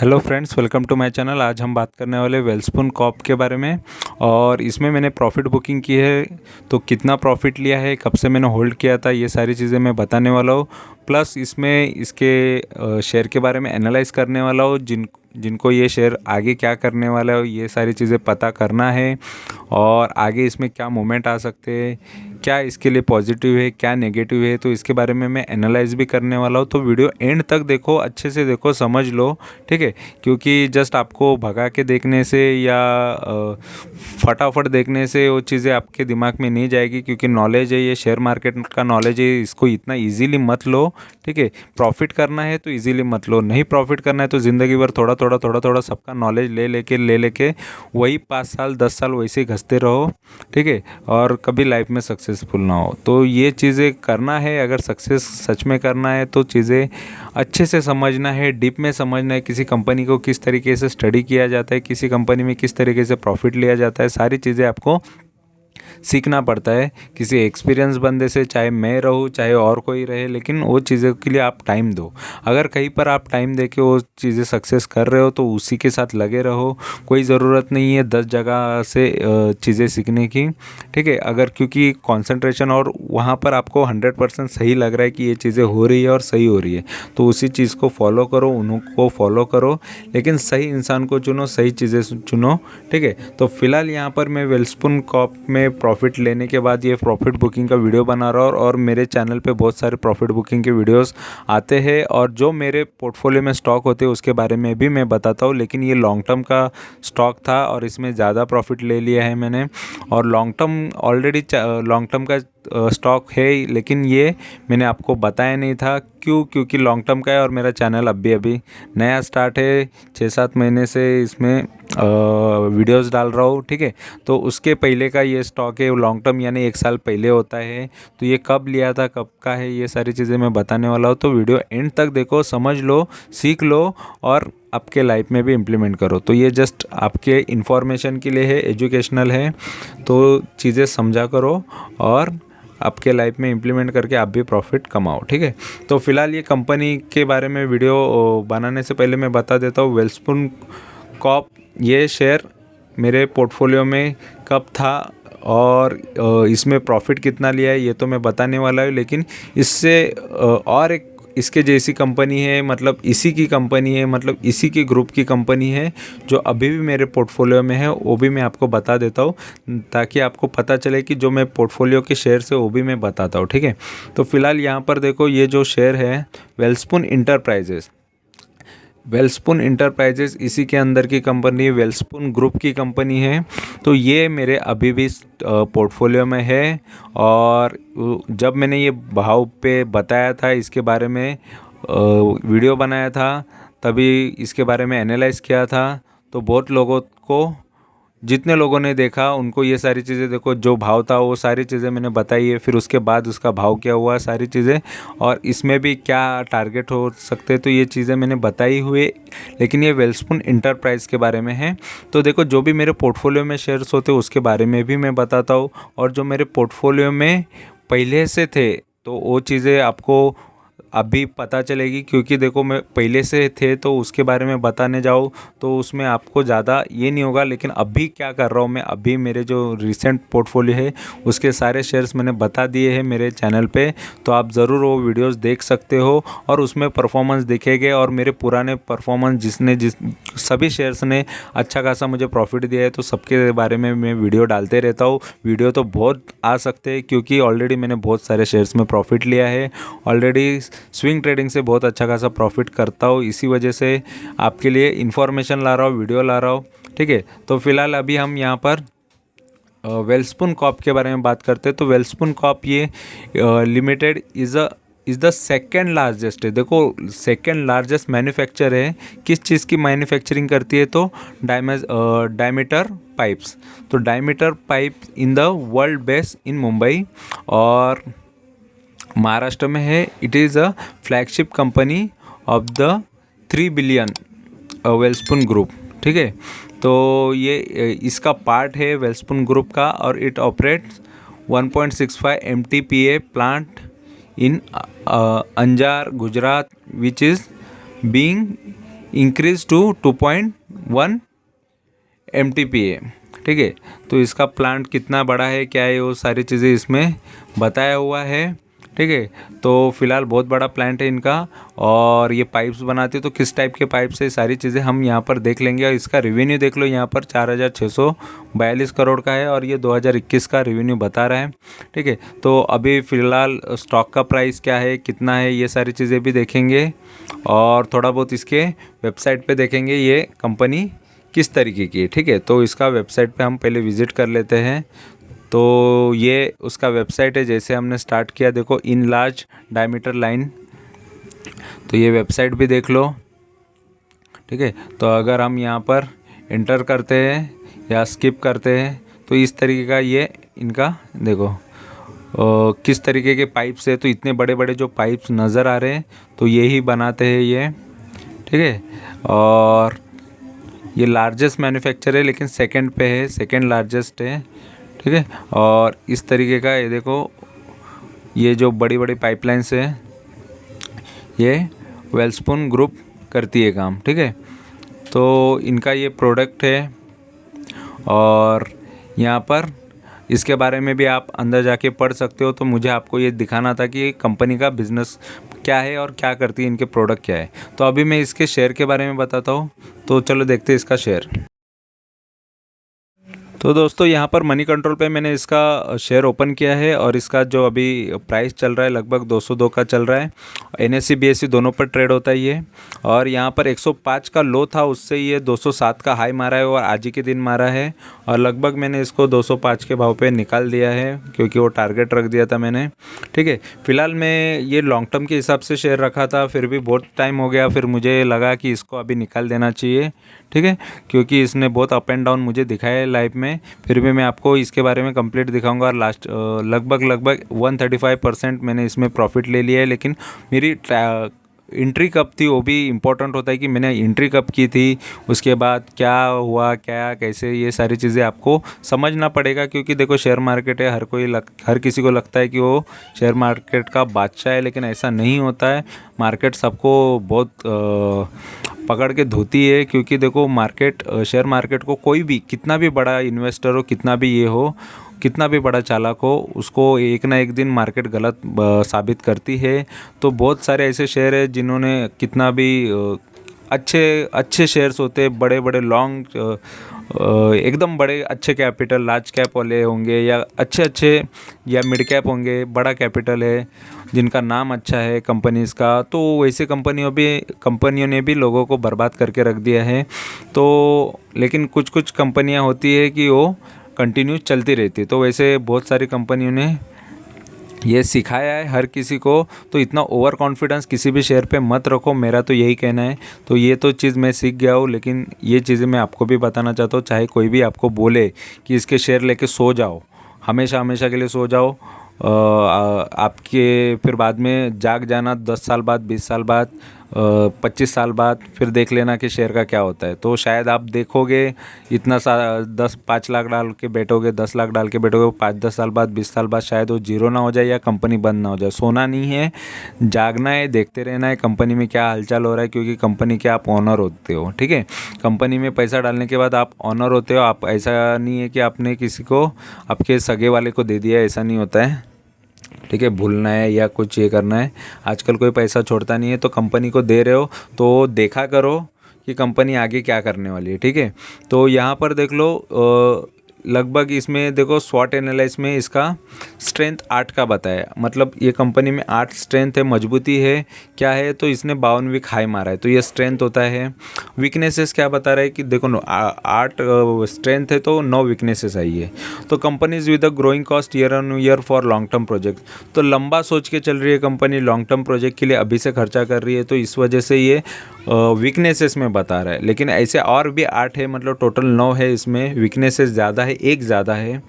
Hello friends, welcome to my channel. आज हम बात करने वाले वेलस्पून कॉप के बारे में। और इसमें मैंने प्रॉफिट बुकिंग की है, तो कितना प्रॉफिट लिया है, कब से मैंने होल्ड किया था, ये सारी चीज़ें मैं बताने वाला हूँ। प्लस इसमें इसके शेयर के बारे में एनालाइज करने वाला हूँ। जिनको ये शेयर आगे क्या करने वाला है, ये सारी चीज़ें पता करना है। और आगे इसमें क्या मूवमेंट आ सकते हैं, क्या इसके लिए पॉजिटिव है, क्या नेगेटिव है, तो इसके बारे में मैं एनालाइज भी करने वाला हूँ। तो वीडियो एंड तक देखो, अच्छे से देखो, समझ लो, ठीक है। क्योंकि जस्ट आपको भगा के देखने से या फटाफट देखने से वो चीज़ें आपके दिमाग में नहीं जाएगी। क्योंकि नॉलेज है, ये शेयर मार्केट का नॉलेज है, इसको इतना इजीली मत लो, ठीक है। प्रॉफिट करना है तो इजीली मत लो, नहीं प्रॉफिट करना है तो ज़िंदगी भर थोड़ा थोड़ा सबका नॉलेज ले लेके वही 5 साल 10 साल वैसे ही घसते रहो, ठीक है। और कभी लाइफ में सक्सेसफुल ना हो। तो ये चीज़ें करना है, अगर सक्सेस सच में करना है तो चीज़ें अच्छे से समझना है, डीप में समझना है। किसी कंपनी को किस तरीके से स्टडी किया जाता है, किसी कंपनी में किस तरीके से प्रॉफिट लिया जाता है, सारी चीज़ें आपको सीखना पड़ता है किसी एक्सपीरियंस बंदे से। चाहे मैं रहूँ, चाहे और कोई रहे, लेकिन वो चीज़ों के लिए आप टाइम दो। अगर कहीं पर आप टाइम दे के वो चीज़ें सक्सेस कर रहे हो तो उसी के साथ लगे रहो। कोई ज़रूरत नहीं है 10 जगह से चीज़ें सीखने की, ठीक है। अगर क्योंकि कंसंट्रेशन और वहाँ पर आपको 100% सही लग रहा है कि ये चीज़ें हो रही है और सही हो रही है, तो उसी चीज़ को फॉलो करो, उनको फॉलो करो। लेकिन सही इंसान को चुनो, सही चीज़ें चुनो, ठीक है। तो फिलहाल यहाँ पर मैं वेलस्पून कॉप में प्रॉफिट लेने के बाद ये प्रॉफिट बुकिंग का वीडियो बना रहा हूँ। और मेरे चैनल पे बहुत सारे प्रॉफिट बुकिंग के वीडियोस आते हैं, और जो मेरे पोर्टफोलियो में स्टॉक होते हैं उसके बारे में भी मैं बताता हूँ। लेकिन ये लॉन्ग टर्म का स्टॉक था और इसमें ज़्यादा प्रॉफिट ले लिया है मैंने। और long term already long term का स्टॉक है, लेकिन ये मैंने आपको बताया नहीं था। क्योंकि लॉन्ग टर्म का है और मेरा चैनल अभी नया स्टार्ट है, 6-7 महीने से इसमें वीडियोस डाल रहा हूँ, ठीक है। तो उसके पहले का ये स्टॉक है, लॉन्ग टर्म यानी 1 साल पहले होता है। तो ये कब लिया था, कब का है, ये सारी चीज़ें मैं बताने वाला हूँ। तो वीडियो एंड तक देखो, समझ लो, सीख लो और आपके लाइफ में भी इम्प्लीमेंट करो। तो ये जस्ट आपके इन्फॉर्मेशन के लिए है, एजुकेशनल है। तो चीज़ें समझा करो और आपके लाइफ में इम्प्लीमेंट करके आप भी प्रॉफिट कमाओ, ठीक है। तो फिलहाल ये कंपनी के बारे में वीडियो बनाने से पहले मैं बता देता हूँ, वेलस्पून कॉप ये शेयर मेरे पोर्टफोलियो में कब था और इसमें प्रॉफिट कितना लिया है ये तो मैं बताने वाला हूँ। लेकिन इससे और एक इसके जैसी कंपनी है, मतलब इसी की कंपनी है, मतलब इसी की ग्रुप की कंपनी है जो अभी भी मेरे पोर्टफोलियो में है, वो भी मैं आपको बता देता हूँ, ताकि आपको पता चले कि जो मैं पोर्टफोलियो के शेयर है वो भी मैं बताता हूँ, ठीक है। तो फिलहाल यहाँ पर देखो, ये जो शेयर है वेलस्पून इंटरप्राइजेस इसी के अंदर की कंपनी, वेलस्पून ग्रुप की कंपनी है। तो ये मेरे अभी भी पोर्टफोलियो में है। और जब मैंने ये भाव पे बताया था, इसके बारे में वीडियो बनाया था, तभी इसके बारे में एनालाइज किया था, तो बहुत लोगों को, जितने लोगों ने देखा उनको ये सारी चीज़ें, देखो जो भाव था वो सारी चीज़ें मैंने बताई है। फिर उसके बाद उसका भाव क्या हुआ, सारी चीज़ें, और इसमें भी क्या टारगेट हो सकते, तो ये चीज़ें मैंने बताई हुई। लेकिन ये वेलस्पून इंटरप्राइज के बारे में है। तो देखो, जो भी मेरे पोर्टफोलियो में शेयर्स होते उसके बारे में भी मैं बताता हूँ। और जो मेरे पोर्टफोलियो में पहले से थे तो वो चीज़ें आपको अभी पता चलेगी। क्योंकि देखो, मैं पहले से थे तो उसके बारे में बताने जाऊँ तो उसमें आपको ज़्यादा ये नहीं होगा। लेकिन अभी क्या कर रहा हूँ मैं, अभी मेरे जो रिसेंट पोर्टफोलियो है उसके सारे शेयर्स मैंने बता दिए हैं मेरे चैनल पे। तो आप ज़रूर वो वीडियोस देख सकते हो और उसमें परफॉर्मेंस दिखेंगे। और मेरे पुराने परफॉर्मेंस जिस सभी शेयर्स ने अच्छा खासा मुझे प्रॉफिट दिया है, तो सबके बारे में मैं वीडियो डालते रहता हूँ। वीडियो तो बहुत आ सकते हैं क्योंकि ऑलरेडी मैंने बहुत सारे शेयर्स में प्रॉफिट लिया है। ऑलरेडी स्विंग ट्रेडिंग से बहुत अच्छा खासा प्रॉफिट करता हूँ, इसी वजह से आपके लिए इन्फॉर्मेशन ला रहा हूँ, वीडियो ला रहा हूँ, ठीक है। तो फिलहाल अभी हम यहाँ पर वेलस्पून कॉप के बारे में बात करते हैं। तो वेलस्पून कॉप ये limited is the second largest है। देखो, सेकेंड लार्जेस्ट मैन्युफैक्चर है। किस चीज़ की मैन्युफैक्चरिंग करती है, तो डायमीटर पाइप्स। तो diameter pipe in the world base in Mumbai और महाराष्ट्र में है। It is a flagship company of the 3 billion Welspun group, ठीक है। तो ये इसका पार्ट है वेलस्पून ग्रुप का, और it operates 1.65 MTPA plant in Anjar Gujarat, which is being increase to 2.1 MTPA। ठीक है, तो इसका प्लांट कितना बड़ा है, क्या है, वो सारी चीज़ें इसमें बताया हुआ है। ठीक है, तो फिलहाल बहुत बड़ा प्लांट है इनका, और ये पाइप्स बनाते तो किस टाइप के पाइप से, सारी चीज़ें हम यहाँ पर देख लेंगे। और इसका रेवेन्यू देख लो, यहाँ पर 4,642 करोड़ का है, और ये 2021 का रेवेन्यू बता रहा है। ठीक है, तो अभी फ़िलहाल स्टॉक का प्राइस क्या है, कितना है, ये सारी चीज़ें भी देखेंगे, और थोड़ा बहुत इसके वेबसाइट पे देखेंगे ये कंपनी किस तरीके की है। ठीक है, तो इसका वेबसाइट पे हम पहले विज़िट कर लेते हैं। तो ये उसका वेबसाइट है, जैसे हमने स्टार्ट किया, देखो इन लार्ज डायमीटर लाइन, तो ये वेबसाइट भी देख लो। ठीक है, तो अगर हम यहाँ पर एंटर करते हैं या स्किप करते हैं तो इस तरीके का ये इनका देखो किस तरीके के पाइप्स है। तो इतने बड़े बड़े जो पाइप्स नज़र आ रहे हैं तो ये ही बनाते हैं ये। ठीक है, और ये लार्जेस्ट मैन्युफैक्चर है, लेकिन सेकंड पे है, सेकंड लार्जेस्ट है। ठीक है, और इस तरीके का ये देखो, ये जो बड़ी बड़ी पाइपलाइंस है ये वेल्सपुन ग्रुप करती है काम। ठीक है, तो इनका ये प्रोडक्ट है, और यहाँ पर इसके बारे में भी आप अंदर जाके पढ़ सकते हो। तो मुझे आपको ये दिखाना था कि कंपनी का बिज़नेस क्या है और क्या करती है, इनके प्रोडक्ट क्या है। तो अभी मैं इसके शेयर के बारे में बताता हूँ, तो चलो देखते हैं इसका शेयर। तो दोस्तों यहाँ पर मनी कंट्रोल पे मैंने इसका शेयर ओपन किया है, और इसका जो अभी प्राइस चल रहा है लगभग 202 का चल रहा है। NSE BSE दोनों पर ट्रेड होता है ये, और यहाँ पर 105 का लो था, उससे ये 207 का हाई मारा है, और आज ही के दिन मारा है, और लगभग मैंने इसको 205 के भाव पे निकाल दिया है, क्योंकि वो टारगेट रख दिया था मैंने। ठीक है, फिलहाल मैं ये लॉन्ग टर्म के हिसाब से शेयर रखा था, फिर भी बहुत टाइम हो गया, फिर मुझे लगा कि इसको अभी निकाल देना चाहिए। ठीक है, क्योंकि इसने बहुत अप एंड डाउन मुझे दिखाया है लाइफ में। फिर भी मैं आपको इसके बारे में कंप्लीट दिखाऊंगा। और लास्ट लगभग 135% मैंने इसमें प्रॉफिट ले लिया है। लेकिन मेरी एंट्री कब थी वो भी इम्पोर्टेंट होता है, कि मैंने एंट्री कब की थी, उसके बाद क्या हुआ, क्या कैसे, ये सारी चीज़ें आपको समझना पड़ेगा। क्योंकि देखो शेयर मार्केट है, हर किसी को लगता है कि वो शेयर मार्केट का बादशाह है, लेकिन ऐसा नहीं होता है। मार्केट सबको बहुत पकड़ के धोती है। क्योंकि देखो शेयर मार्केट को कोई भी, कितना भी बड़ा इन्वेस्टर हो, कितना भी ये हो, कितना भी बड़ा चालाक हो, उसको एक ना एक दिन मार्केट गलत साबित करती है। तो बहुत सारे ऐसे शेयर है जिन्होंने कितना भी अच्छे शेयर्स होते, बड़े बड़े लॉन्ग एकदम बड़े अच्छे कैपिटल, लार्ज कैप वाले होंगे, या अच्छे या मिड कैप होंगे, बड़ा कैपिटल है, जिनका नाम अच्छा है कंपनीज़ का, तो वैसे कंपनियों ने भी लोगों को बर्बाद करके रख दिया है। तो लेकिन कुछ कंपनियां होती है कि वो कंटिन्यू चलती रहती है। तो वैसे बहुत सारी कंपनियों ने ये सिखाया है हर किसी को। तो इतना ओवर कॉन्फिडेंस किसी भी शेयर पे मत रखो, मेरा तो यही कहना है। तो ये तो चीज़ मैं सीख गया हूँ, लेकिन ये चीज़ें मैं आपको भी बताना चाहता हूँ। चाहे कोई भी आपको बोले कि इसके शेयर लेके सो जाओ, हमेशा के लिए सो जाओ, आपके फिर बाद में जाग जाना 10 साल बाद, 20 साल बाद, 25 साल बाद, फिर देख लेना कि शेयर का क्या होता है। तो शायद आप देखोगे इतना 5 लाख डाल के बैठोगे, 10 लाख डाल के बैठोगे, 5-10 साल बाद, 20 साल बाद शायद वो जीरो ना हो जाए, या कंपनी बंद ना हो जाए। सोना नहीं है, जागना है, देखते रहना है कंपनी में क्या हालचाल हो रहा है। क्योंकि कंपनी के आप ऑनर होते हो। ठीक है, कंपनी में पैसा डालने के बाद आप ऑनर होते हो। आप, ऐसा नहीं है कि आपने किसी को, आपके सगे वाले को दे दिया, ऐसा नहीं होता है। ठीक है, भूलना है या कुछ ये करना है, आजकल कोई पैसा छोड़ता नहीं है। तो कंपनी को दे रहे हो तो देखा करो कि कंपनी आगे क्या करने वाली है। ठीक है, तो यहाँ पर देख लो, लगभग इसमें देखो स्वॉट एनालिसिस में इसका स्ट्रेंथ 8 का बताया। मतलब ये कंपनी में 8 स्ट्रेंथ है, मजबूती है क्या है। तो इसने 52 वीक हाई मारा है, तो ये स्ट्रेंथ होता है। वीकनेसेस क्या बता रहा है कि देखो 8 स्ट्रेंथ है तो 9 वीकनेसेस आई है। तो companies with a growing cost year on year for long term project, तो लंबा सोच के चल रही है कंपनी, लॉन्ग टर्म प्रोजेक्ट के लिए अभी से खर्चा कर रही है। तो इस वजह से ये वीकनेसेस में बता रहा है। लेकिन ऐसे और भी 8 है, मतलब टोटल 9 है, इसमें वीकनेसेस ज़्यादा है, एक ज़्यादा है।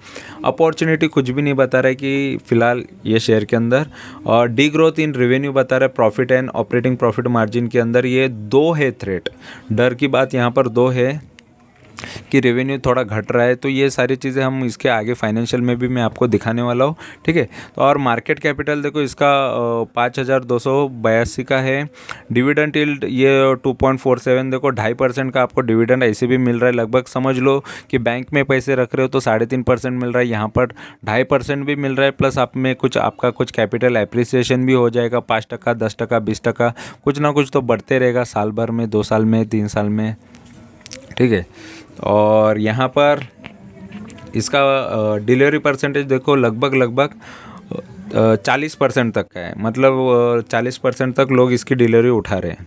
अपॉर्चुनिटी कुछ भी नहीं बता रहा है कि फ़िलहाल ये शेयर के अंदर। और डी ग्रोथ इन रेवेन्यू बता रहा है, profit and operating profit margin के अंदर ये 2 है थ्रेट, डर की बात यहाँ पर 2 है। कि रेवेन्यू थोड़ा घट रहा है। तो ये सारी चीज़ें हम इसके आगे फाइनेंशियल में भी मैं आपको दिखाने वाला हूँ, ठीक है। तो और मार्केट कैपिटल देखो इसका 5282 का है। डिविडेंड यील्ड ये 2.47, देखो 2.5% का आपको डिविडेंड ऐसे भी मिल रहा है। लगभग समझ लो कि बैंक में पैसे रख रहे हो तो 3.5% मिल रहा है, यहाँ पर 2.5% भी मिल रहा है, प्लस आप में कुछ आपका कुछ कैपिटल एप्रिसिएशन भी हो जाएगा, 5%, 10%, 20%, कुछ ना कुछ तो बढ़ते रहेगा साल भर में, 2 साल में, 3 साल में, ठीक है। और यहाँ पर इसका डिलीवरी परसेंटेज देखो लगभग 40% तक का है, मतलब 40% तक लोग इसकी डिलीवरी उठा रहे हैं।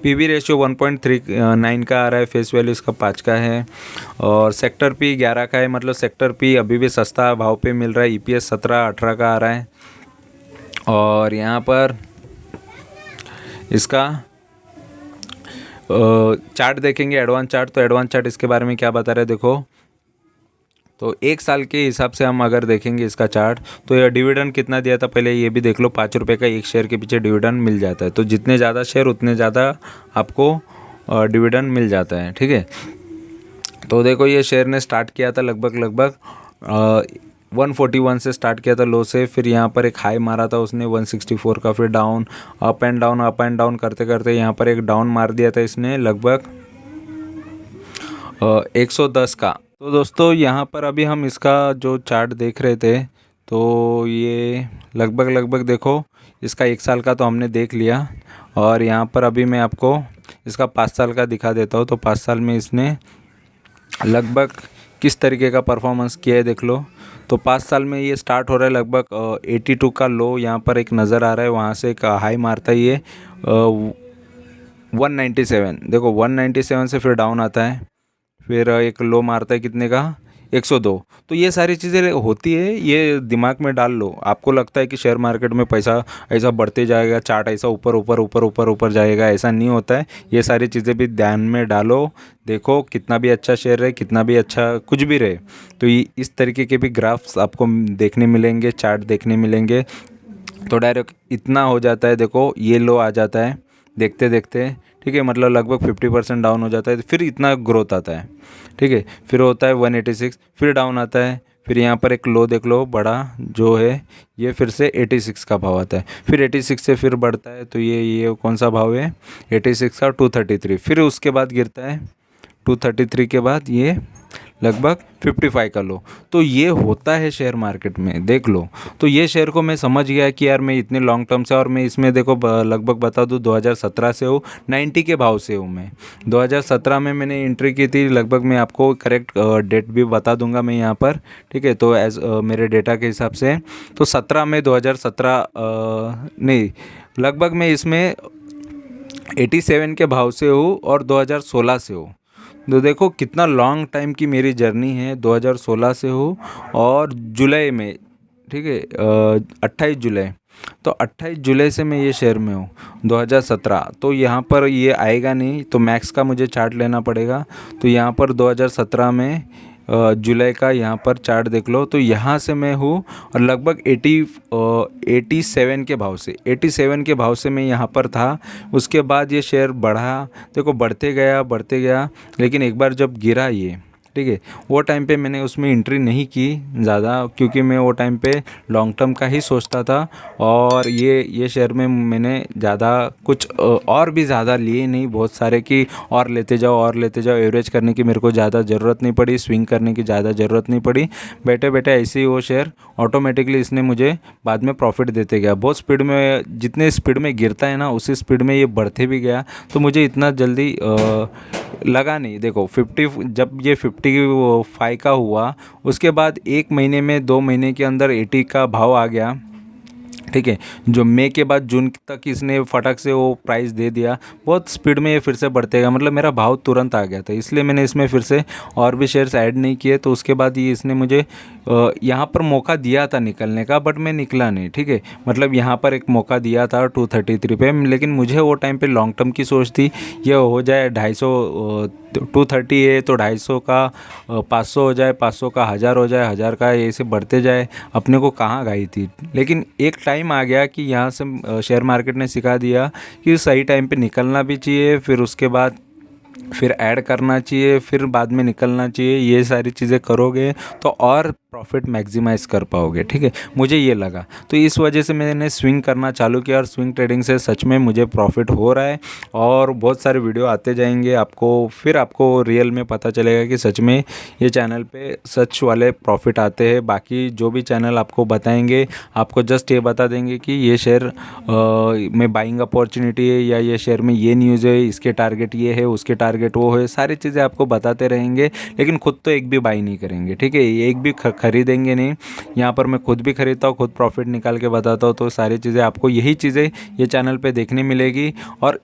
पीवी रेशियो 1.39 का आ रहा है, फेस वैल्यू इसका 5 का है, और सेक्टर पी 11 का है, मतलब सेक्टर पी अभी भी सस्ता भाव पे मिल रहा है। ईपीएस 17-18 का आ रहा है। और यहाँ पर इसका चार्ट देखेंगे, एडवांस चार्ट। तो एडवांस चार्ट इसके बारे में क्या बता रहे हैं देखो। तो 1 साल के हिसाब से हम अगर देखेंगे इसका चार्ट, तो ये डिविडेंड कितना दिया था पहले ये भी देख लो। 5 रुपये का एक शेयर के पीछे डिविडेंड मिल जाता है। तो जितने ज़्यादा शेयर उतने ज़्यादा आपको डिविडेंड मिल जाता है, ठीक है। तो देखो ये शेयर ने स्टार्ट किया था लगभग 141 से स्टार्ट किया था लो से, फिर यहाँ पर एक हाई मारा था उसने 164 का, फिर डाउन, अप एंड डाउन करते करते यहाँ पर एक डाउन मार दिया था इसने लगभग 110 का। तो दोस्तों यहाँ पर अभी हम इसका जो चार्ट देख रहे थे, तो ये लगभग देखो इसका 1 साल का तो हमने देख लिया, और यहाँ पर अभी मैं आपको इसका 5 साल का दिखा देता हूँ। तो 5 साल में इसने लगभग किस तरीके का परफॉर्मेंस किया है देख लो। तो 5 साल में ये स्टार्ट हो रहा है लगभग 82 का लो यहाँ पर एक नज़र आ रहा है, वहाँ से एक हाई मारता है ये 197, देखो 197 से फिर डाउन आता है, फिर एक लो मारता है कितने का 102। तो ये सारी चीज़ें होती है, ये दिमाग में डाल लो। आपको लगता है कि शेयर मार्केट में पैसा ऐसा बढ़ते जाएगा, चार्ट ऐसा ऊपर जाएगा, ऐसा नहीं होता है। ये सारी चीज़ें भी ध्यान में डालो। देखो कितना भी अच्छा शेयर रहे, कितना भी अच्छा कुछ भी रहे, तो ये इस तरीके के भी ग्राफ्स आपको देखने मिलेंगे, चार्ट देखने मिलेंगे। तो डायरेक्ट इतना हो जाता है, देखो ये लो आ जाता है देखते देखते, ठीक है, मतलब लगभग 50% डाउन हो जाता है, फिर इतना ग्रोथ आता है, ठीक है। फिर होता है 186, फिर डाउन आता है, फिर यहाँ पर एक लो देख लो बड़ा जो है, ये फिर से 86 का भाव आता है, फिर 86 से फिर बढ़ता है। तो ये कौन सा भाव है 86 का 233, फिर उसके बाद गिरता है 233 के बाद ये लगभग 55 का लो। तो ये होता है शेयर मार्केट में, देख लो। तो ये शेयर को मैं समझ गया कि यार मैं इतने लॉन्ग टर्म से, और मैं इसमें देखो लगभग बता दूँ 2017 से हूँ, 90 के भाव से हूँ मैं। 2017 में मैंने एंट्री की थी, लगभग मैं आपको करेक्ट डेट भी बता दूंगा मैं यहाँ पर, ठीक है। तो एज मेरे डेटा के हिसाब से तो 17 में 2017 नहीं, लगभग मैं इसमें 87 के भाव से हूँ और 2016 से हूँ। तो देखो कितना लॉन्ग टाइम की मेरी जर्नी है, 2016 से हो, और जुलाई में, ठीक है, 28 जुलाई, तो 28 जुलाई से मैं ये शेयर में हूँ 2017। तो यहाँ पर ये आएगा नहीं, तो मैक्स का मुझे चार्ट लेना पड़ेगा। तो यहाँ पर 2017 में जुलाई का यहाँ पर चार्ट देख लो। तो यहाँ से मैं हूँ और लगभग 87 के भाव से, 87 के भाव से मैं यहाँ पर था। उसके बाद ये शेयर बढ़ा, देखो बढ़ते गया, लेकिन एक बार जब गिरा ये, ठीक है, वो टाइम पे मैंने उसमें एंट्री नहीं की ज़्यादा, क्योंकि मैं वो टाइम पे लॉन्ग टर्म का ही सोचता था। और ये शेयर में मैंने ज़्यादा कुछ और भी ज़्यादा लिए नहीं, बहुत सारे कि और लेते जाओ, एवरेज करने की मेरे को ज़्यादा ज़रूरत नहीं पड़ी, स्विंग करने की ज़्यादा ज़रूरत नहीं पड़ी। बैठे बैठे ऐसे ही वो शेयर ऑटोमेटिकली इसने मुझे बाद में प्रॉफिट देते गया। बहुत स्पीड में, जितने स्पीड में गिरता है ना उसी स्पीड में ये बढ़ते भी गया। तो मुझे इतना जल्दी लगा नहीं। देखो 50, जब ये 55 का हुआ, उसके बाद 1 महीने में, 2 महीने के अंदर 80 का भाव आ गया, ठीक है। जो मई के बाद जून तक इसने फटक से वो प्राइस दे दिया, बहुत स्पीड में ये फिर से बढ़ते गया, मतलब मेरा भाव तुरंत आ गया था, इसलिए मैंने इसमें फिर से और भी शेयर्स ऐड नहीं किए। तो उसके बाद ये इसने मुझे यहाँ पर मौका दिया था निकलने का, बट मैं निकला नहीं, ठीक है। मतलब यहाँ पर एक मौका दिया था 233 पे, लेकिन मुझे वो टाइम पे लॉन्ग टर्म की सोच थी, ये हो जाए 250, 230 है तो 250 का 500 हो जाए, 500 का 1000 हो जाए, 1000 का ऐसे बढ़ते जाए, अपने को कहाँ गई थी। लेकिन एक टाइम आ गया कि यहाँ से शेयर मार्केट ने सिखा दिया कि सही टाइम पे निकलना भी चाहिए। फिर उसके बाद फिर ऐड करना चाहिए, फिर बाद में निकलना चाहिए। ये सारी चीज़ें करोगे तो और प्रॉफिट मैक्सिमाइज कर पाओगे। ठीक है, मुझे ये लगा, तो इस वजह से मैंने स्विंग करना चालू किया और स्विंग ट्रेडिंग से सच में मुझे प्रॉफिट हो रहा है। और बहुत सारे वीडियो आते जाएंगे आपको, फिर आपको रियल में पता चलेगा कि सच में ये चैनल पे सच वाले प्रॉफिट आते हैं। बाकी जो भी चैनल आपको बताएंगे, आपको जस्ट ये बता देंगे कि ये शेयर में बाइंग अपॉर्चुनिटी है, या ये शेयर में ये न्यूज़ है, इसके टारगेट ये है, उसके टारगेट वो है, सारी चीज़ें आपको बताते रहेंगे, लेकिन खुद तो एक भी बाई नहीं करेंगे। ठीक है, एक भी खरीदेंगे नहीं। यहाँ पर मैं खुद भी खरीदता हूँ, खुद प्रॉफिट निकाल के बताता हूँ, तो सारी चीज़ें आपको यही चीज़ें ये चैनल पे देखने मिलेगी। और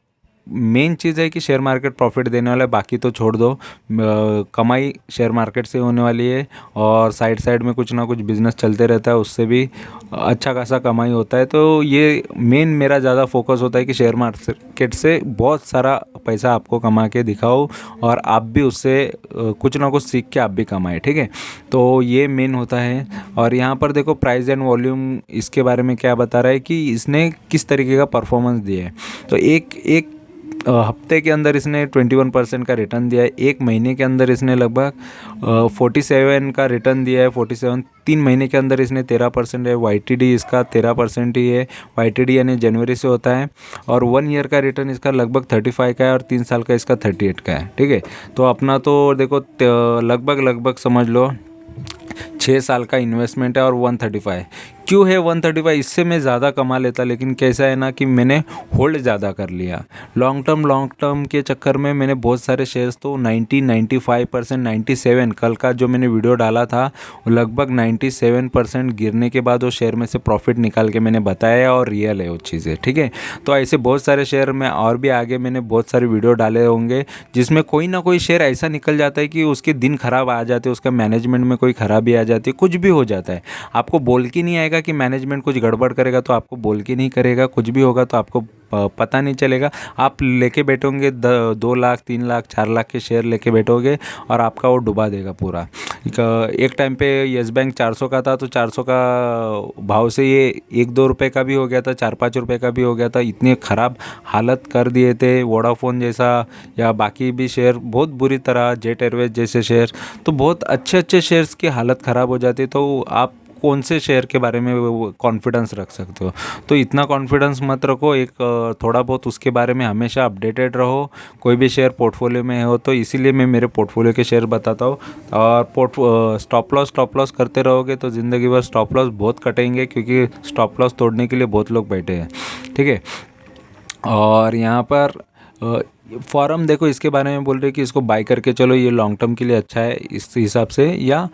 मेन चीज़ है कि शेयर मार्केट प्रॉफिट देने वाला है, बाकी तो छोड़ दो। कमाई शेयर मार्केट से होने वाली है, और साइड साइड में कुछ ना कुछ बिजनेस चलते रहता है, उससे भी अच्छा खासा कमाई होता है। तो ये मेन मेरा ज़्यादा फोकस होता है कि शेयर मार्केट से बहुत सारा पैसा आपको कमा के दिखाओ, और आप भी उससे कुछ ना कुछ सीख के आप भी कमाए। ठीक है, तो ये मेन होता है। और यहाँ पर देखो प्राइस एंड वॉल्यूम इसके बारे में क्या बता रहा है कि इसने किस तरीके का परफॉर्मेंस दिया है। तो एक हफ्ते के अंदर इसने 21% का रिटर्न दिया है। एक महीने के अंदर इसने लगभग 47 का रिटर्न दिया है। 47 3 महीने के अंदर इसने 13% है। वाईटीडी इसका 13% ही है। वाईटीडी यानी जनवरी से होता है। और 1 ईयर का रिटर्न इसका लगभग 35 का है, और 3 साल का इसका 38 का है। ठीक है, तो अपना तो देखो लगभग समझ लो 6 साल का इन्वेस्टमेंट है, और 135 क्यों है 135? इससे मैं ज़्यादा कमा लेता, लेकिन कैसा है ना कि मैंने होल्ड ज़्यादा कर लिया। लॉन्ग टर्म के चक्कर में मैंने बहुत सारे शेयर्स तो 95%, 97 कल का जो मैंने वीडियो डाला था, वो लगभग 97% गिरने के बाद वो शेयर में से प्रॉफिट निकाल के मैंने बताया, और रियल है वो चीज़ें। ठीक है, तो ऐसे बहुत सारे शेयर में और भी आगे मैंने बहुत सारे वीडियो डाले होंगे, जिसमें कोई ना कोई शेयर ऐसा निकल जाता है कि उसके दिन खराब आ जाते हैं, उसका मैनेजमेंट में कोई खराबी आ जाती है, कुछ भी हो जाता है। आपको बोल के नहीं आएगा कि मैनेजमेंट कुछ गड़बड़ करेगा, तो आपको बोल के नहीं करेगा। कुछ भी होगा तो आपको पता नहीं चलेगा। आप लेके बैठोगे 2 लाख 3 लाख 4 लाख के शेयर लेके बैठोगे, और आपका वो डुबा देगा पूरा। एक टाइम पे येस बैंक 400 का था, तो 400 का भाव से ये 1-2 रुपये का भी हो गया था, 4-5 रुपये का भी हो गया था। इतने ख़राब हालत कर दिए थे वोडाफोन जैसा, या बाकी भी शेयर बहुत बुरी तरह, जेट एयरवेज जैसे शेयर, तो बहुत अच्छे शेयर्स की हालत ख़राब हो जाती। तो आप कौन से शेयर के बारे में कॉन्फिडेंस रख सकते हो? तो इतना कॉन्फिडेंस मत रखो। एक थोड़ा बहुत उसके बारे में हमेशा अपडेटेड रहो। कोई भी शेयर पोर्टफोलियो में हो तो इसीलिए मैं मेरे पोर्टफोलियो के शेयर बताता हूँ। और स्टॉप लॉस करते रहोगे तो ज़िंदगी भर स्टॉप लॉस बहुत कटेंगे, क्योंकि स्टॉप लॉस तोड़ने के लिए बहुत लोग बैठे हैं। ठीक है, और यहाँ पर फॉरम देखो, इसके बारे में बोल रहे हैं कि इसको बाय करके चलो, ये लॉन्ग टर्म के लिए अच्छा है इस हिसाब से, या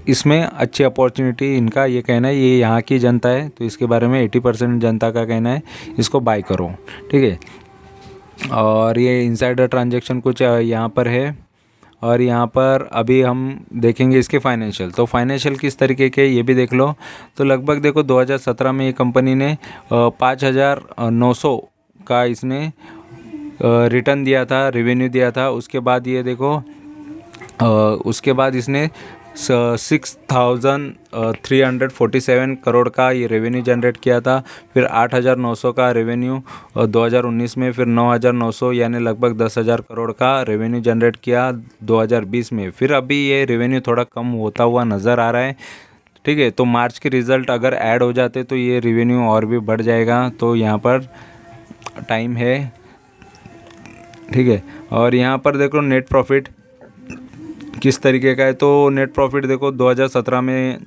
इसमें अच्छी अपॉर्चुनिटी, इनका ये कहना है। ये यहाँ की जनता है, तो इसके बारे में 80% जनता का कहना है इसको बाय करो। ठीक है, और ये इनसाइडर ट्रांजैक्शन कुछ यहाँ पर है। और यहाँ पर अभी हम देखेंगे इसके फाइनेंशियल, तो फाइनेंशियल किस तरीके के ये भी देख लो। तो लगभग देखो 2017 में ये कंपनी ने 5,900 का इसने रिटर्न दिया था, रेवेन्यू दिया था। उसके बाद ये देखो उसके बाद इसने 6,347 करोड़ का ये रेवेन्यू जनरेट किया था। फिर 8,900 का रेवेन्यू 2019 में, फिर 9,900 यानी लगभग 10,000 करोड़ का रेवेन्यू जनरेट किया 2020 में। फिर अभी ये रेवेन्यू थोड़ा कम होता हुआ नज़र आ रहा है। ठीक है, तो मार्च के रिज़ल्ट अगर ऐड हो जाते तो ये रेवेन्यू और भी बढ़ जाएगा। तो यहाँ पर टाइम है। ठीक है, और यहाँ पर देखो नेट प्रॉफिट किस तरीके का है। तो नेट प्रॉफिट देखो 2017 में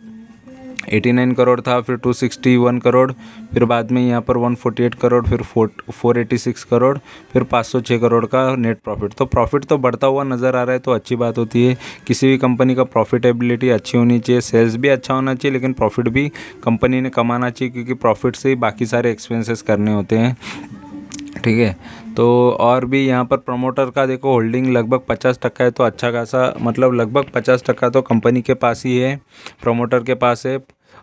89 करोड़ था, फिर 261 करोड़, फिर बाद में यहाँ पर 148 करोड़, फिर 486 करोड़, फिर 506 करोड़ का नेट प्रॉफिट। तो प्रॉफिट तो बढ़ता हुआ नज़र आ रहा है, तो अच्छी बात होती है। किसी भी कंपनी का प्रॉफिटेबिलिटी अच्छी होनी चाहिए, सेल्स भी अच्छा होना चाहिए, लेकिन प्रॉफिट भी कंपनी ने कमाना चाहिए, क्योंकि प्रॉफिट से ही बाकी सारे एक्सपेंसेस करने होते हैं। ठीक है, तो और भी यहाँ पर प्रमोटर का देखो होल्डिंग लगभग 50% है, तो अच्छा खासा, मतलब लगभग 50% तो कंपनी के पास ही है, प्रमोटर के पास है,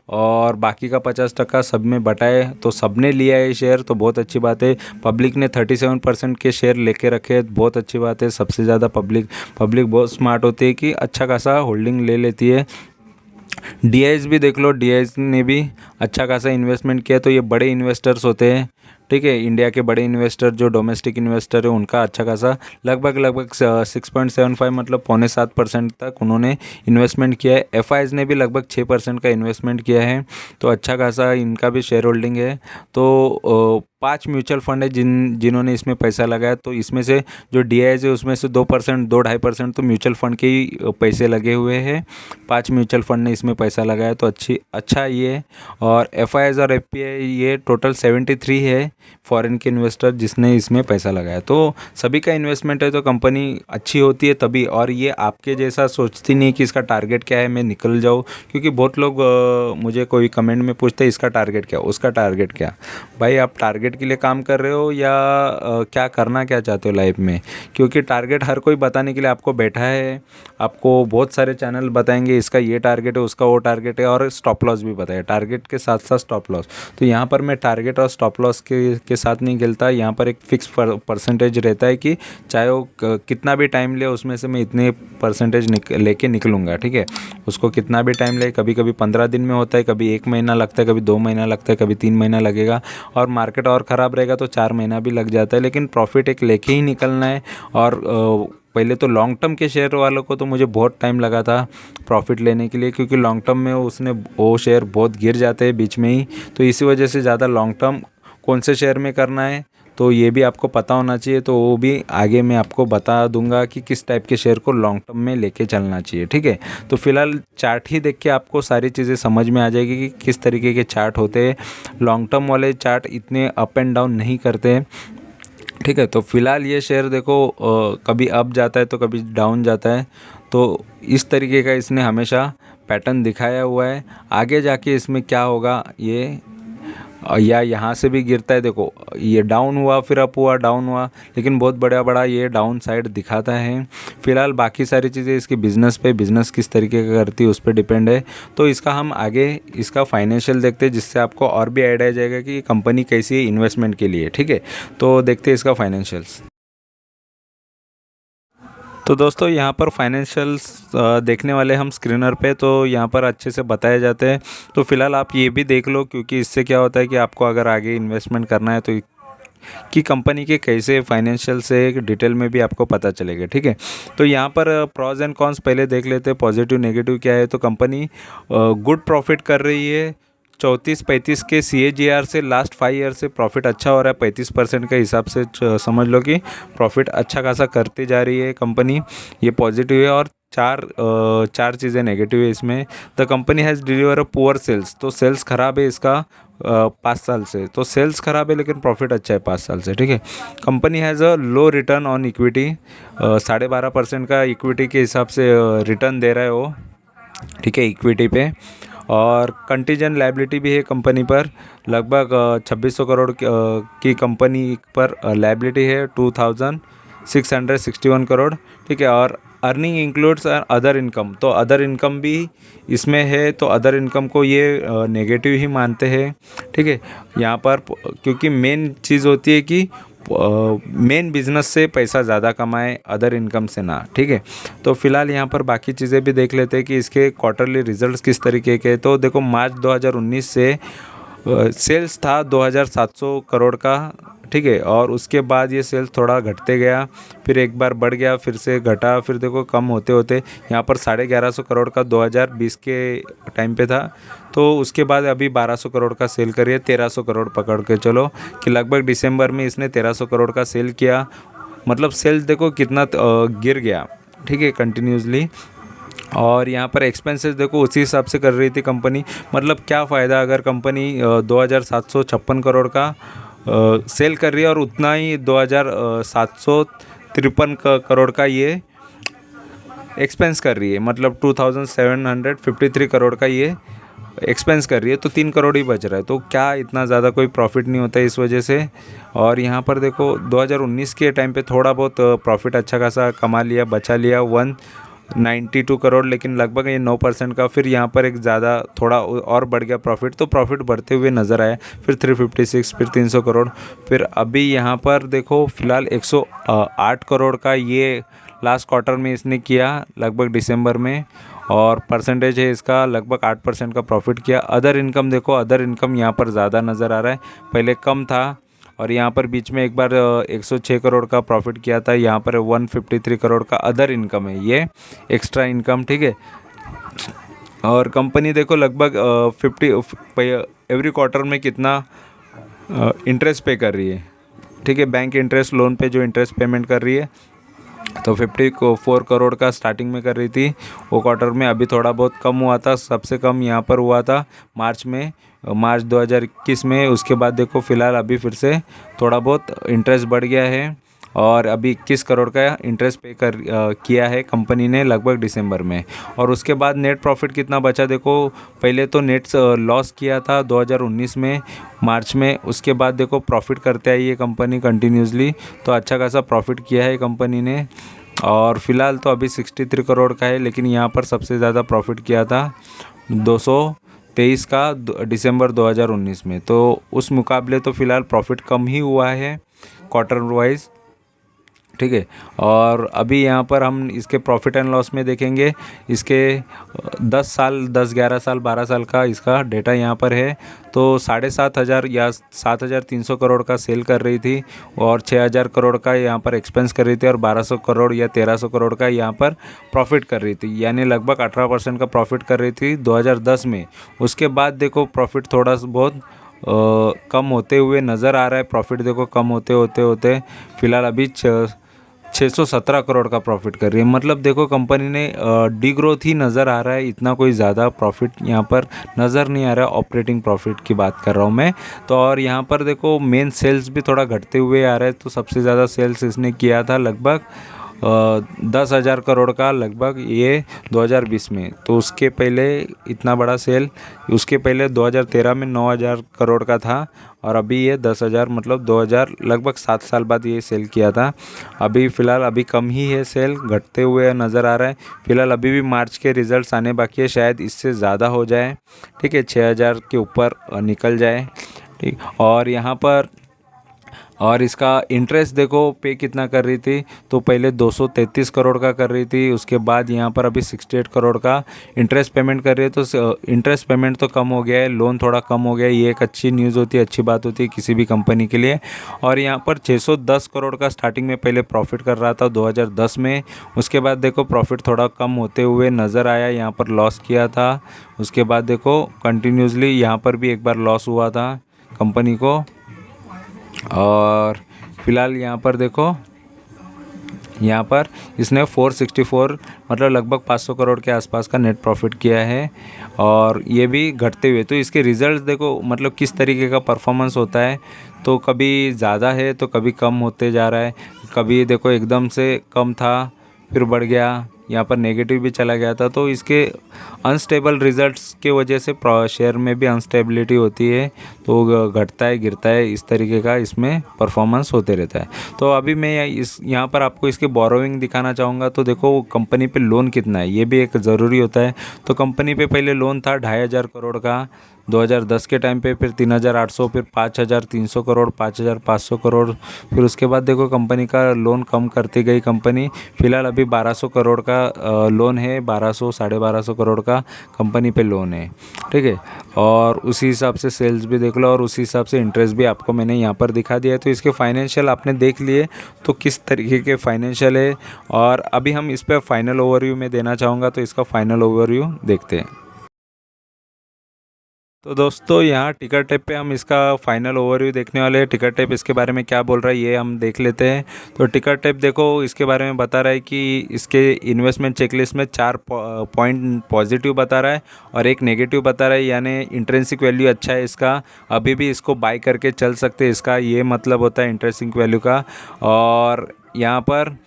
और बाकी का 50% सब में बटा है। तो सब ने लिया है शेयर, तो बहुत अच्छी बात है। पब्लिक ने 37% के शेयर लेके रखे, बहुत अच्छी बात है। सबसे ज़्यादा पब्लिक बहुत स्मार्ट होती है कि अच्छा खासा होल्डिंग ले लेती है। DIS भी देख लो, DIS ने भी अच्छा खासा इन्वेस्टमेंट किया, तो ये बड़े इन्वेस्टर्स होते हैं। ठीक है। इंडिया के बड़े इन्वेस्टर जो डोमेस्टिक इन्वेस्टर है उनका अच्छा खासा लगभग 6.75 मतलब 6.75% तक उन्होंने इन्वेस्टमेंट किया है। एफआईज ने भी लगभग 6% का इन्वेस्टमेंट किया है, तो अच्छा खासा इनका भी शेयर होल्डिंग है। तो 5 म्यूचुअल फंड है जिन्होंने इसमें पैसा लगाया, तो इसमें से जो डीआईज है उसमें से 2%, 2-2.5% तो म्यूचुअल फंड के ही पैसे लगे हुए हैं। 5 म्यूचुअल फंड ने इसमें पैसा लगाया, तो अच्छा ये है। और एफआईआईज और एफपीआई ये टोटल 73 है फॉरेन के इन्वेस्टर जिसने इसमें पैसा लगाया। तो सभी का इन्वेस्टमेंट है तो कंपनी अच्छी होती है तभी। और ये आपके जैसा सोचती नहीं कि इसका टारगेट क्या है, मैं निकल जाऊँ, क्योंकि बहुत लोग मुझे कोई कमेंट में पूछते हैं इसका टारगेट क्या, उसका टारगेट क्या। भाई आप टारगेट के लिए काम कर रहे हो या क्या करना क्या चाहते हो लाइफ में, क्योंकि टारगेट हर कोई बताने के लिए आपको बैठा है। आपको बहुत सारे चैनल बताएंगे इसका ये टारगेट है, उसका वो टारगेट है, और स्टॉप लॉस भी बताए, टारगेट के साथ साथ स्टॉप लॉस। तो यहाँ पर मैं टारगेट और स्टॉप लॉस के साथ नहीं खेलता। यहाँ पर एक फिक्स परसेंटेज रहता है कि चाहे वो कितना भी टाइम ले उसमें से मैं इतने परसेंटेज लेके निकलूँगा, ठीक है। उसको कितना भी टाइम ले, कभी कभी 15 दिन में होता है, कभी 1 महीना लगता है, कभी 2 महीना लगता है, कभी 3 महीना लगेगा, और मार्केट और ख़राब रहेगा तो 4 महीना भी लग जाता है, लेकिन प्रॉफिट एक लेके ही निकलना है। और पहले तो लॉन्ग टर्म के शेयर वालों को तो मुझे बहुत टाइम लगा था प्रॉफिट लेने के लिए, क्योंकि लॉन्ग टर्म में वो शेयर बहुत गिर जाते हैं बीच में ही। तो इसी वजह से ज़्यादा लॉन्ग टर्म कौन से शेयर में करना है तो ये भी आपको पता होना चाहिए। तो वो भी आगे मैं आपको बता दूंगा कि किस टाइप के शेयर को लॉन्ग टर्म में लेके चलना चाहिए, ठीक है। तो फिलहाल चार्ट ही देख के आपको सारी चीज़ें समझ में आ जाएगी कि किस तरीके के चार्ट होते हैं। लॉन्ग टर्म वाले चार्ट इतने अप एंड डाउन नहीं करते, ठीक है। तो फिलहाल ये शेयर देखो कभी अप जाता है तो कभी डाउन जाता है, तो इस तरीके का इसने हमेशा पैटर्न दिखाया हुआ है। आगे जाके इसमें क्या होगा ये, या यहाँ से भी गिरता है, देखो ये डाउन हुआ फिर अप हुआ, डाउन हुआ, लेकिन बहुत बड़ा बड़ा ये डाउन साइड दिखाता है। फिलहाल बाकी सारी चीज़ें इसकी बिज़नेस किस तरीके का करती है उस पर डिपेंड है। तो इसका हम आगे इसका फाइनेंशियल देखते हैं, जिससे आपको और भी आइडिया आ जाएगा कि कंपनी कैसी है इन्वेस्टमेंट के लिए, ठीक है। तो देखते हैं इसका फाइनेंशियल्स। तो दोस्तों यहाँ पर फाइनेंशियल्स देखने वाले हम स्क्रीनर पे, तो यहाँ पर अच्छे से बताए जाते हैं। तो फिलहाल आप ये भी देख लो, क्योंकि इससे क्या होता है कि आपको अगर आगे इन्वेस्टमेंट करना है तो कि कंपनी के कैसे फाइनेंशियल से डिटेल में भी आपको पता चलेगा, ठीक है। तो यहाँ पर प्रॉज एंड कॉन्स पहले देख लेते हैं, पॉजिटिव नेगेटिव क्या है। तो कंपनी गुड प्रॉफिट कर रही है, 34-35 के CAGR से लास्ट 5 ईयर से प्रॉफिट अच्छा हो रहा है। 35% के हिसाब से समझ लो कि प्रॉफिट अच्छा खासा करती जा रही है कंपनी, ये पॉजिटिव है। और चार चीज़ें नेगेटिव है इसमें। The company has deliver a poor sales, तो सेल्स ख़राब है इसका 5 साल से। तो सेल्स ख़राब है लेकिन प्रॉफिट अच्छा है 5 साल से, ठीक है। Company has a low return on equity, 12.5% का इक्विटी के हिसाब से रिटर्न दे रहा है वो, ठीक है, इक्विटी पे। और कंटीजेंट लायबिलिटी भी है कंपनी पर, लगभग 2600 करोड़ की कंपनी पर लायबिलिटी है, 2661 करोड़, ठीक है। और अर्निंग इंक्लूड्स अदर इनकम, तो अदर इनकम भी इसमें है, तो अदर इनकम को ये नेगेटिव ही मानते हैं, ठीक है। यहाँ पर क्योंकि मेन चीज़ होती है कि मेन बिजनेस से पैसा ज़्यादा कमाए, अदर इनकम से ना, ठीक है। तो फिलहाल यहाँ पर बाकी चीज़ें भी देख लेते हैं कि इसके क्वार्टरली रिजल्ट्स किस तरीके के। तो देखो मार्च 2019 से सेल्स था 2700 करोड़ का, ठीक है। और उसके बाद ये सेल्स थोड़ा घटते गया, फिर एक बार बढ़ गया, फिर से घटा, फिर देखो कम होते होते यहाँ पर 1150 करोड़ का 2020 के टाइम पे था। तो उसके बाद अभी 1200 करोड़ का सेल करिए, 1300 करोड़ पकड़ के चलो कि लगभग दिसंबर में इसने 1300 करोड़ का सेल किया। मतलब सेल्स देखो कितना गिर गया, ठीक है, कंटिन्यूसली। और यहाँ पर एक्सपेंसेस देखो उसी हिसाब से कर रही थी कंपनी। मतलब क्या फ़ायदा अगर कंपनी 2756 करोड़ का सेल कर रही है और उतना ही 2753 करोड़ का ये एक्सपेंस कर रही है, मतलब 2753 करोड़ का ये एक्सपेंस कर रही है, तो 3 करोड़ ही बच रहा है। तो क्या इतना ज़्यादा कोई प्रॉफिट नहीं होता है इस वजह से। और यहाँ पर देखो 2019 के टाइम पे थोड़ा बहुत प्रॉफिट अच्छा खासा कमा लिया, बचा लिया 192 करोड़, लेकिन लगभग ये 9% का। फिर यहाँ पर एक ज़्यादा थोड़ा और बढ़ गया प्रॉफिट, तो प्रॉफिट बढ़ते हुए नज़र आया। फिर 356, फिर 300 करोड़, फिर अभी यहाँ पर देखो फिलहाल 108 करोड़ का ये लास्ट क्वार्टर में इसने किया, लगभग दिसंबर में। और परसेंटेज है इसका लगभग 8% का प्रॉफिट किया। अदर इनकम देखो, अदर इनकम यहाँ पर ज़्यादा नज़र आ रहा है, पहले कम था और यहाँ पर बीच में एक बार 106 करोड़ का प्रॉफिट किया था। यहाँ पर 153 करोड़ का अदर इनकम है, ये एक्स्ट्रा इनकम, ठीक है। और कंपनी देखो लगभग 50 एवरी क्वार्टर में कितना इंटरेस्ट पे कर रही है, ठीक है। बैंक इंटरेस्ट लोन पे जो इंटरेस्ट पेमेंट कर रही है, तो 54 करोड़ का स्टार्टिंग में कर रही थी वो क्वार्टर में, अभी थोड़ा बहुत कम हुआ था। सबसे कम यहाँ पर हुआ था मार्च 2021 में। उसके बाद देखो फिलहाल अभी फिर से थोड़ा बहुत इंटरेस्ट बढ़ गया है और अभी 21 करोड़ का इंटरेस्ट किया है कंपनी ने लगभग दिसंबर में। और उसके बाद नेट प्रॉफिट कितना बचा देखो, पहले तो नेट लॉस किया था 2019 में मार्च में, उसके बाद देखो प्रॉफिट करते आई ये कंपनी कंटिन्यूसली, तो अच्छा खासा प्रॉफिट किया है कंपनी ने। और फिलहाल तो अभी 63 करोड़ का है, लेकिन यहाँ पर सबसे ज़्यादा प्रॉफिट किया था 223 का दिसंबर 2019 में, तो उस मुकाबले तो फिलहाल प्रॉफिट कम ही हुआ है क्वार्टर वाइज, ठीक है। और अभी यहाँ पर हम इसके प्रॉफिट एंड लॉस में देखेंगे, इसके 10 साल 11 साल 12 साल का इसका डेटा यहाँ पर है। तो 7,500 या 7,300 करोड़ का सेल कर रही थी और 6,000 करोड़ का यहाँ पर एक्सपेंस कर रही थी और 1,200 करोड़ या 1,300 करोड़ का यहाँ पर प्रॉफिट कर रही थी, यानी लगभग 18% का प्रॉफिट कर रही थी 2010 में। उसके बाद देखो प्रॉफिट थोड़ा बहुत कम होते हुए नज़र आ रहा है। प्रॉफिट देखो कम होते फिलहाल अभी 617 करोड़ का प्रॉफिट कर रही है। मतलब देखो कंपनी ने डी ग्रोथ ही नज़र आ रहा है, इतना कोई ज़्यादा प्रॉफिट यहाँ पर नज़र नहीं आ रहा है। ऑपरेटिंग प्रॉफिट की बात कर रहा हूँ मैं तो। और यहाँ पर देखो मेन सेल्स भी थोड़ा घटते हुए आ रहा है, तो सबसे ज़्यादा सेल्स इसने किया था लगभग 10,000 करोड़ का लगभग ये 2020 में। तो उसके पहले इतना बड़ा सेल, उसके पहले 2013 में 9,000 करोड़ का था और अभी ये 10,000, मतलब 2000 लगभग 7 साल बाद ये सेल किया था। अभी फ़िलहाल अभी कम ही है, सेल घटते हुए नज़र आ रहा है। फ़िलहाल अभी भी मार्च के रिज़ल्ट्स आने बाकी है, शायद इससे ज़्यादा हो जाए, ठीक है, 6,000 के ऊपर निकल जाए, ठीक। और यहाँ पर और इसका इंटरेस्ट देखो पे कितना कर रही थी, तो पहले 233 करोड़ का कर रही थी, उसके बाद यहाँ पर अभी 68 करोड़ का इंटरेस्ट पेमेंट कर रही है। तो इंटरेस्ट पेमेंट तो कम हो गया है, लोन थोड़ा कम हो गया है, ये एक अच्छी न्यूज़ होती है, अच्छी बात होती है किसी भी कंपनी के लिए। और यहाँ पर 610 करोड़ का स्टार्टिंग में पहले प्रॉफिट कर रहा था 2010 में, उसके बाद देखो प्रॉफिट थोड़ा कम होते हुए नज़र आया, यहाँ पर लॉस किया था। उसके बाद देखो कंटिन्यूसली यहाँ पर भी एक बार लॉस हुआ था कंपनी को। और फिलहाल यहाँ पर देखो, यहाँ पर इसने 464 मतलब लगभग 500 करोड़ के आसपास का नेट प्रॉफिट किया है और ये भी घटते हुए। तो इसके रिजल्ट्स देखो मतलब किस तरीके का परफॉर्मेंस होता है, तो कभी ज़्यादा है तो कभी कम होते जा रहा है, कभी देखो एकदम से कम था फिर बढ़ गया, यहाँ पर नेगेटिव भी चला गया था। तो इसके अनस्टेबल रिजल्ट्स के वजह से शेयर में भी अनस्टेबिलिटी होती है, तो घटता है गिरता है, इस तरीके का इसमें परफॉर्मेंस होते रहता है। तो अभी मैं यहाँ पर आपको इसके बोरोइंग दिखाना चाहूँगा। तो देखो कंपनी पे लोन कितना है, ये भी एक ज़रूरी होता है। तो कंपनी पे पहले लोन था 2,500 करोड़ का 2010 के टाइम पे, फिर 3,800, फिर 5,300 करोड़, 5,500 करोड़, फिर उसके बाद देखो कंपनी का लोन कम करती गई कंपनी। फिलहाल अभी 1,200 करोड़ का लोन है, 1,200 1,250 करोड़ का कंपनी पे लोन है, ठीक है। और उसी हिसाब से सेल्स भी देख लो और उसी हिसाब से इंटरेस्ट भी आपको मैंने यहाँ पर दिखा दिया है। तो इसके फाइनेंशियल आपने देख लिए तो किस तरीके के फाइनेंशियल है। और अभी हम इस पर फाइनल ओवरव्यू में देना चाहूँगा, तो इसका फाइनल ओवरव्यू देखते हैं। तो दोस्तों यहाँ टिकर टेप पे हम इसका फाइनल ओवरव्यू देखने वाले हैं। टिकर टेप इसके बारे में क्या बोल रहा है ये हम देख लेते हैं। तो टिकर टेप देखो इसके बारे में बता रहा है कि इसके इन्वेस्टमेंट चेकलिस्ट में 4 पॉइंट पॉजिटिव बता रहा है और एक नेगेटिव बता रहा है, यानी इंट्रिंसिक वैल्यू अच्छा है इसका, अभी भी इसको बाय करके चल सकते हैं, इसका ये मतलब होता है इंट्रिंसिक वैल्यू का। और यहाँ पर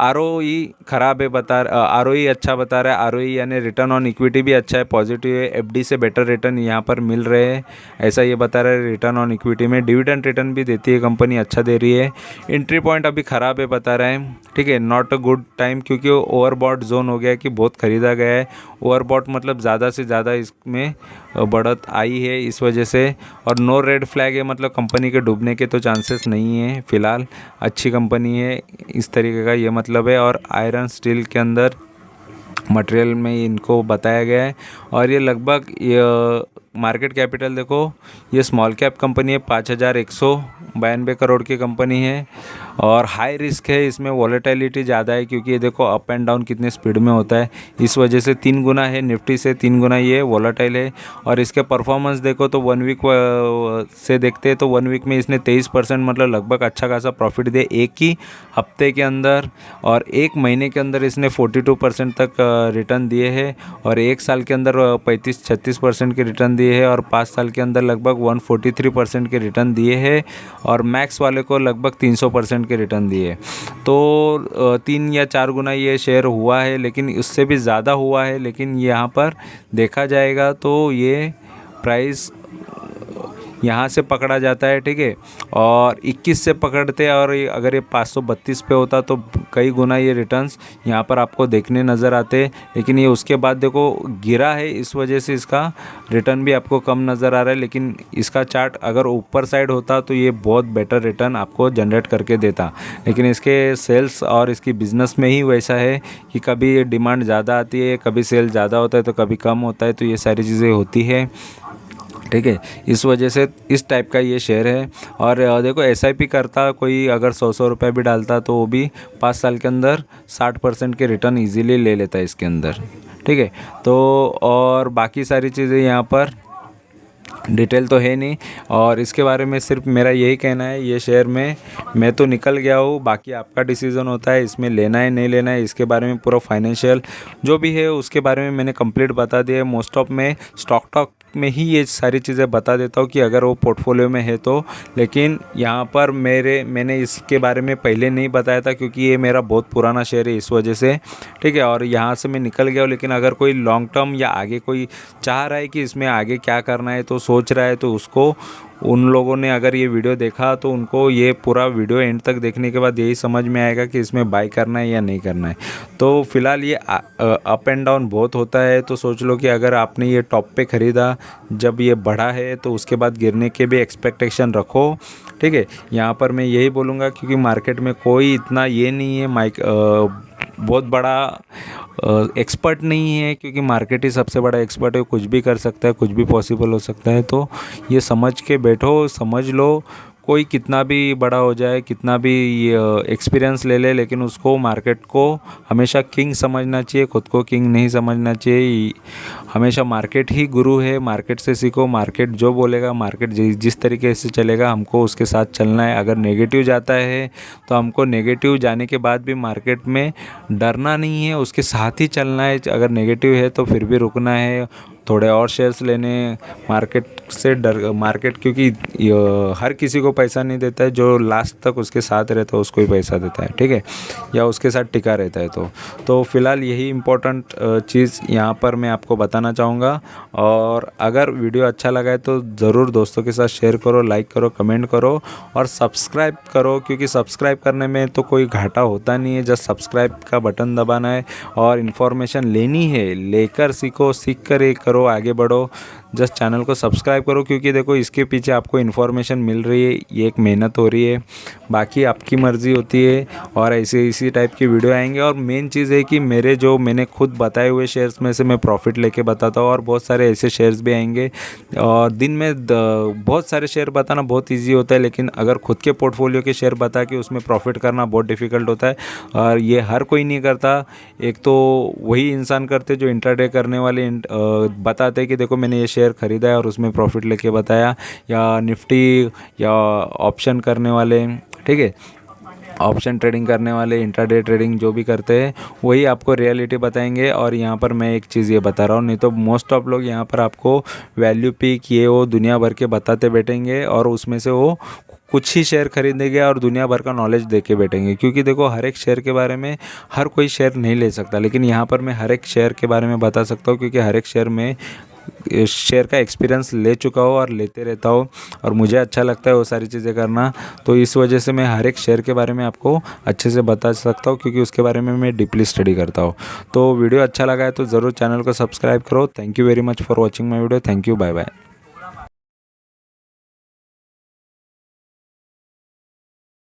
ROE ख़राब है ROE अच्छा बता रहा है, ROE यानी रिटर्न ऑन इक्विटी भी अच्छा है, पॉजिटिव है, FD से बेटर रिटर्न यहाँ पर मिल रहे हैं, ऐसा ये बता रहा है रिटर्न ऑन इक्विटी में। डिविडेंड रिटर्न भी देती है कंपनी, अच्छा दे रही है। एंट्री पॉइंट अभी ख़राब है बता रहा है, ठीक है, नॉट अ गुड टाइम, क्योंकि ओवरबॉट जोन हो गया है कि बहुत ख़रीदा गया है। ओवरबॉट मतलब ज़्यादा से ज़्यादा इसमें बढ़त आई है इस वजह से। और नो रेड फ्लैग है, मतलब कंपनी के डूबने के तो चांसेस नहीं है फ़िलहाल, अच्छी कंपनी है इस तरीके का ये मतलब है। और आयरन स्टील के अंदर मटेरियल में इनको बताया गया है और ये लगभग मार्केट कैपिटल देखो, ये स्मॉल कैप कंपनी है, 5,192 करोड़ की कंपनी है और हाई रिस्क है, इसमें वॉलेटिलिटी ज़्यादा है क्योंकि ये देखो अप एंड डाउन कितने स्पीड में होता है, इस वजह से 3 गुना है, निफ्टी से 3 गुना ये वॉलेटाइल है। और इसके परफॉर्मेंस देखो तो 1 वीक से देखते हैं तो 1 वीक में इसने 23% मतलब लगभग अच्छा खासा प्रॉफिट दिया एक ही हफ्ते के अंदर, और एक महीने के अंदर इसने 42% तक रिटर्न दिए हैं और एक साल के अंदर 35-36% के रिटर्न दिए हैं और 5 साल के अंदर लगभग 143% के रिटर्न दिए हैं और मैक्स वाले को लगभग 300% के रिटर्न दिए। तो 3 या 4 गुना ये शेयर हुआ है, लेकिन उससे भी ज़्यादा हुआ है, लेकिन यहाँ पर देखा जाएगा तो ये प्राइस यहाँ से पकड़ा जाता है, ठीक है, और 21 से पकड़ते हैं और अगर ये 532 पे होता तो कई गुना ये रिटर्न्स यहाँ पर आपको देखने नज़र आते, लेकिन ये उसके बाद देखो गिरा है, इस वजह से इसका रिटर्न भी आपको कम नज़र आ रहा है। लेकिन इसका चार्ट अगर ऊपर साइड होता तो ये बहुत बेटर रिटर्न आपको जनरेट करके देता, लेकिन इसके सेल्स और इसकी बिज़नेस में ही वैसा है कि कभी डिमांड ज़्यादा आती है, कभी सेल ज़्यादा होता है तो कभी कम होता है, तो ये सारी चीज़ें होती है, ठीक है। इस वजह से इस टाइप का ये शेयर है। और देखो SIP करता कोई अगर 100 रुपये भी डालता तो वो भी 5 साल के अंदर 60% के रिटर्न इजीली ले लेता है इसके अंदर, ठीक है। तो और बाकी सारी चीज़ें यहाँ पर डिटेल तो है नहीं, और इसके बारे में सिर्फ मेरा यही कहना है, ये शेयर में मैं तो निकल गया हूँ, बाकी आपका डिसीज़न होता है इसमें लेना है नहीं लेना है। इसके बारे में पूरा फाइनेंशियल जो भी है उसके बारे में मैंने कंप्लीट बता दिया है। मोस्ट ऑफ मैं स्टॉक टॉक में ही ये सारी चीज़ें बता देता हूँ कि अगर वो पोर्टफोलियो में है तो, लेकिन यहाँ पर मैंने इसके बारे में पहले नहीं बताया था क्योंकि ये मेरा बहुत पुराना शेयर है इस वजह से, ठीक है। और यहाँ से मैं निकल गया हूँ, लेकिन अगर कोई लॉन्ग टर्म या आगे कोई चाह रहा है कि इसमें आगे क्या करना है तो सोच रहा है, तो उसको उन लोगों ने अगर ये वीडियो देखा तो उनको ये पूरा वीडियो एंड तक देखने के बाद यही समझ में आएगा कि इसमें बाय करना है या नहीं करना है। तो फिलहाल ये अप एंड डाउन बहुत होता है, तो सोच लो कि अगर आपने ये टॉप पे ख़रीदा जब ये बढ़ा है तो उसके बाद गिरने के भी एक्सपेक्टेशन रखो, ठीक है। यहाँ पर मैं यही बोलूँगा क्योंकि मार्केट में कोई इतना ये नहीं है बहुत बड़ा एक्सपर्ट नहीं है, क्योंकि मार्केट ही सबसे बड़ा एक्सपर्ट है, कुछ भी कर सकता है, कुछ भी पॉसिबल हो सकता है। तो ये समझ के बैठो, समझ लो, कोई कितना भी बड़ा हो जाए, कितना भी एक्सपीरियंस ले ले, लेकिन उसको मार्केट को हमेशा किंग समझना चाहिए, खुद को किंग नहीं समझना चाहिए। हमेशा मार्केट ही गुरु है, मार्केट से सीखो, मार्केट जो बोलेगा, मार्केट जिस तरीके से चलेगा हमको उसके साथ चलना है। अगर नेगेटिव जाता है तो हमको नेगेटिव जाने के बाद भी मार्केट में डरना नहीं है, उसके साथ ही चलना है। अगर नेगेटिव है तो फिर भी रुकना है, थोड़े और शेयर्स लेने, मार्केट क्योंकि हर किसी को पैसा नहीं देता है, जो लास्ट तक उसके साथ रहता है उसको ही पैसा देता है, ठीक है, या उसके साथ टिका रहता है। तो फिलहाल यही इम्पोर्टेंट चीज़ यहाँ पर मैं आपको बताना चाहूँगा। और अगर वीडियो अच्छा लगा है तो ज़रूर दोस्तों के साथ शेयर करो, लाइक करो, कमेंट करो और सब्सक्राइब करो, क्योंकि सब्सक्राइब करने में तो कोई घाटा होता नहीं है, जस्ट सब्सक्राइब का बटन दबाना है और इन्फॉर्मेशन लेनी है, लेकर सीखो, सीख कर ये करो, आगे बढ़ो। जस्ट चैनल को सब्सक्राइब करो, क्योंकि देखो इसके पीछे आपको इन्फॉर्मेशन मिल रही है, ये एक मेहनत हो रही है, बाकी आपकी मर्ज़ी होती है। और ऐसे इसी टाइप की वीडियो आएंगे। और मेन चीज़ है कि मैंने खुद बताए हुए शेयर्स में से मैं प्रॉफिट लेके बताता हूँ, और बहुत सारे ऐसे शेयर्स भी आएंगे। और दिन में बहुत सारे शेयर बताना बहुत ईजी होता है, लेकिन अगर खुद के पोर्टफोलियो के शेयर बता के उसमें प्रॉफिट करना बहुत डिफ़िकल्ट होता है, और ये हर कोई नहीं करता। एक तो वही इंसान करते जो इंट्राडे करने वाले बताते कि देखो मैंने ये शेयर ख़रीदा है और उसमें प्रॉफिट लेके बताया, या निफ्टी या ऑप्शन करने वाले, ठीक है, ऑप्शन ट्रेडिंग करने वाले, इंट्राडे ट्रेडिंग जो भी करते हैं वही आपको रियलिटी बताएंगे। और यहाँ पर मैं एक चीज़ ये बता रहा हूँ, नहीं तो मोस्ट ऑफ लोग यहाँ पर आपको वैल्यू पीक ये वो दुनिया भर के बताते बैठेंगे और उसमें से वो कुछ ही शेयर खरीदेंगे और दुनिया भर का नॉलेज दे के बैठेंगे। क्योंकि देखो हर एक शेयर के बारे में हर कोई शेयर नहीं ले सकता, लेकिन यहाँ पर मैं हर एक शेयर के बारे में बता सकता हूँ, क्योंकि हर एक शेयर में शेयर का एक्सपीरियंस ले चुका हूँ और लेते रहता हूँ, और मुझे अच्छा लगता है वो सारी चीज़ें करना। तो इस वजह से मैं हर एक शेयर के बारे में आपको अच्छे से बता सकता हूँ, क्योंकि उसके बारे में मैं डीपली स्टडी करता हूँ। तो वीडियो अच्छा लगा है तो ज़रूर चैनल को सब्सक्राइब करो। Thank you very much for watching my video. Thank you, bye bye.